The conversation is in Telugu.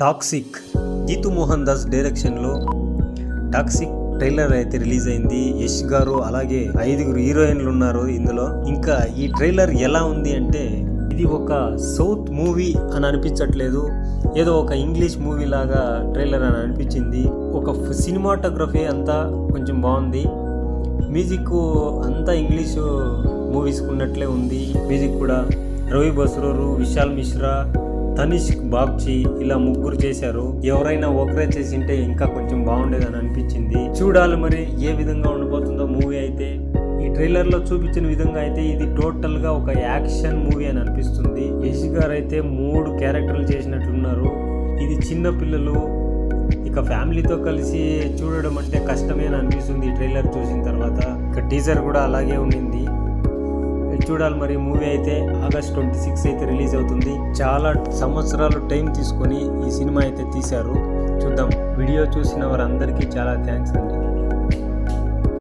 టాక్సిక్ జీతు మోహన్ దాస్ డైరెక్షన్లో టాక్సిక్ ట్రైలర్ అయితే రిలీజ్ అయింది. యష్ గారు అలాగే 5 హీరోయిన్లు ఉన్నారు ఇందులో. ఇంకా ఈ ట్రైలర్ ఎలా ఉంది అంటే ఇది ఒక సౌత్ మూవీ అని అనిపించట్లేదు, ఏదో ఒక ఇంగ్లీష్ మూవీ లాగా ట్రైలర్ అని అనిపించింది. ఒక సినిమాటోగ్రఫీ అంతా కొంచెం బాగుంది, మ్యూజిక్ అంతా ఇంగ్లీషు మూవీస్ ఉన్నట్లే ఉంది. మ్యూజిక్ కూడా రవి బస్రూరు, విశాల్ మిశ్రా, తనిష్క్ బాగ్చి ఇలా 3 చేశారు. ఎవరైనా ఒకరే చేసింటే ఇంకా కొంచెం బాగుండేదని అనిపించింది. చూడాలి మరి ఏ విధంగా ఉండబోతుందో మూవీ అయితే. ఈ ట్రైలర్లో చూపించిన విధంగా అయితే ఇది టోటల్గా ఒక యాక్షన్ మూవీ అని అనిపిస్తుంది. యష్ గారు అయితే 3 క్యారెక్టర్లు చేసినట్లున్నారు. ఇది చిన్న పిల్లలు ఇక ఫ్యామిలీతో కలిసి చూడడం అంటే కష్టమే అని అనిపిస్తుంది ఈ ట్రైలర్ చూసిన తర్వాత. ఇక టీజర్ కూడా అలాగే ఉండింది. చూడాలి మరి. మూవీ అయితే ఆగస్ట్ 26 అయితే రిలీజ్ అవుతుంది. చాలా సంవత్సరాలు టైం తీసుకొని ఈ సినిమా అయితే తీశారు. చూద్దాం. వీడియో చూసిన వారందరికీ చాలా థ్యాంక్స్ అండి.